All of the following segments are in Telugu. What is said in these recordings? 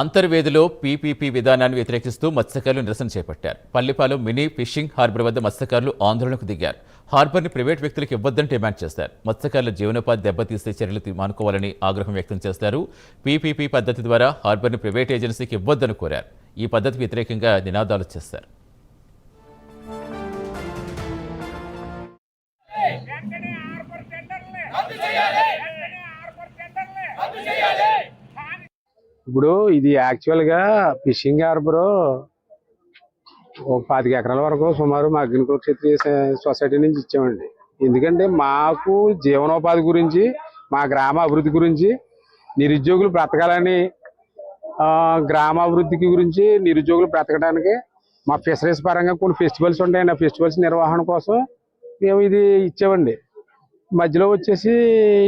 అంతర్వేదిలో పీపీపీ విధానాన్ని వ్యతిరేకిస్తూ మత్స్యకారులు నిరసన చేపట్టారు. పల్లిపాలెం మినీ ఫిషింగ్ హార్బర్ వద్ద మత్స్యకారులు ఆందోళనకు దిగారు. హార్బర్ని ప్రైవేట్ వ్యక్తులకు ఇవ్వొద్దని డిమాండ్ చేశారు. మత్స్యకారుల జీవనోపాధి దెబ్బతీసే చర్యలు మానుకోవాలని ఆగ్రహం వ్యక్తం చేశారు. పీపీపీ పద్ధతి ద్వారా హార్బర్ని ప్రైవేట్ ఏజెన్సీకి ఇవ్వొద్దని కోరారు. ఈ పద్ధతికి వ్యతిరేకంగా నినాదాలు చేశారు. ఇప్పుడు ఇది యాక్చువల్గా ఫిషింగ్ హార్బర్ ఒక 25 ఎకరాల వరకు సుమారు మా అగ్నికుల క్షత్రియ సొసైటీ నుంచి ఇచ్చామండి. ఎందుకంటే మాకు జీవనోపాధి గురించి, మా గ్రామ అభివృద్ధి గురించి, నిరుద్యోగులు బ్రతకాలని, గ్రామ అభివృద్ధికి గురించి నిరుద్యోగులు బ్రతకడానికి మా ఫిషరీస్ పరంగా కొన్ని ఫెస్టివల్స్ ఉంటాయండి. ఆ ఫెస్టివల్స్ నిర్వహణ కోసం మేము ఇది ఇచ్చామండి. మధ్యలో వచ్చేసి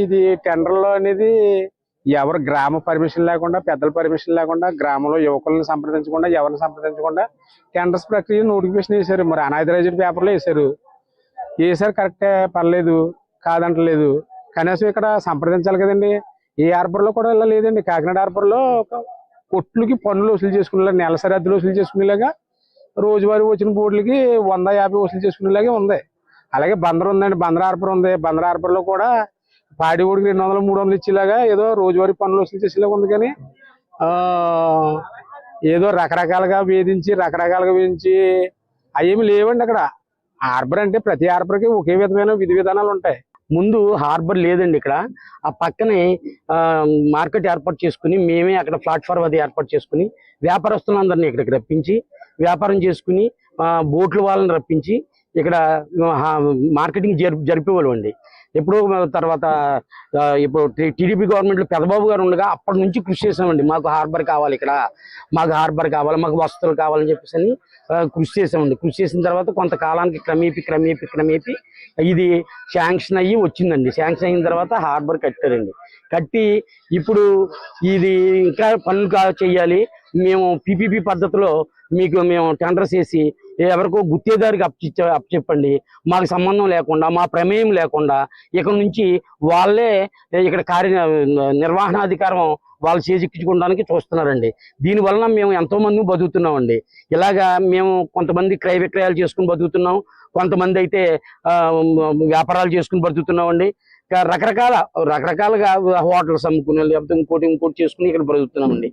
ఇది టెండర్లో అనేది ఎవరు గ్రామ పర్మిషన్ లేకుండా, పెద్దల పర్మిషన్ లేకుండా, గ్రామంలో యువకులను సంప్రదించకుండా, ఎవరిని సంప్రదించకుండా టెండర్స్ ప్రక్రియ నోటిఫికేషన్ వేశారు. మరి అనాథరైజ్డ్ పేపర్లో వేశారు కరెక్టే, పర్లేదు, కాదంటలేదు. కనీసం ఇక్కడ సంప్రదించాలి కదండి. ఏ హార్బర్లో కూడా ఇలా లేదండి. కాకినాడ హార్బర్లో కొట్లకి పన్నులు వసూలు చేసుకునేలా, నెల సరిహద్దులు వసూలు చేసుకునేలాగా, రోజువారీ వచ్చిన బోర్డులకి 150 వసూలు చేసుకునేలాగే ఉంది. అలాగే బందర్ ఉందండి, బందర్ హార్బర్ ఉంది. బందర్ హార్బర్లో కూడా పాడి ఊడికి 200, 300 ఇచ్చేలాగా ఏదో రోజువారీ పనులు వసూలు చేసేలాగా ఉంది. కానీ ఏదో రకరకాలుగా వేధించి అవేమి లేవండి. అక్కడ హార్బర్ అంటే ప్రతి హార్బర్కి ఒకే విధమైన విధి విధానాలు ఉంటాయి. ముందు హార్బర్ లేదండి. ఇక్కడ ఆ పక్కనే మార్కెట్ ఏర్పాటు చేసుకుని మేమే అక్కడ ప్లాట్ఫామ్ అది ఏర్పాటు చేసుకుని వ్యాపారస్తులందరినీ ఇక్కడికి రప్పించి వ్యాపారం చేసుకుని బోట్ల వాళ్ళని రప్పించి ఇక్కడ మార్కెటింగ్ జరిపేవాళ్ళు అండి. ఎప్పుడు తర్వాత ఇప్పుడు టీడీపీ గవర్నమెంట్లో పెదబాబు గారు ఉండగా అప్పటి నుంచి కృషి చేసామండి. మాకు హార్బర్ కావాలి, ఇక్కడ మాకు హార్బర్ కావాలి, మాకు వసతులు కావాలని చెప్పేసి అని కృషి చేసామండి. కృషి చేసిన తర్వాత కొంతకాలానికి క్రమేపీ ఇది శాంక్షన్ అయ్యి వచ్చిందండి. శాంక్షన్ అయిన తర్వాత హార్బర్ కట్టారండి. కట్టి ఇప్పుడు ఇది ఇంకా పనులు చేయాలి. మేము పీపీపీ పద్ధతిలో మేము టెండర్స్ వేసి ఎవరికో గుత్తేదారికి అప్పచెప్పండి, మాకు సంబంధం లేకుండా, మా ప్రమేయం లేకుండా ఇక్కడ నుంచి వాళ్ళే ఇక్కడ నిర్వహణాధికారం వాళ్ళు చేజిక్కించుకోవడానికి చూస్తున్నారండి. దీనివలన మేము ఎంతో మంది బతుకుతున్నామండి. ఇలాగా మేము కొంతమంది క్రయ విక్రయాలు చేసుకుని బతుకుతున్నాం, కొంతమంది అయితే వ్యాపారాలు చేసుకుని బతుకుతున్నామండి. రకరకాలుగా హోటల్స్ అమ్ముకుని లేకపోతే ఇంకోటి చేసుకుని ఇక్కడ బ్రతుకుతున్నామండి.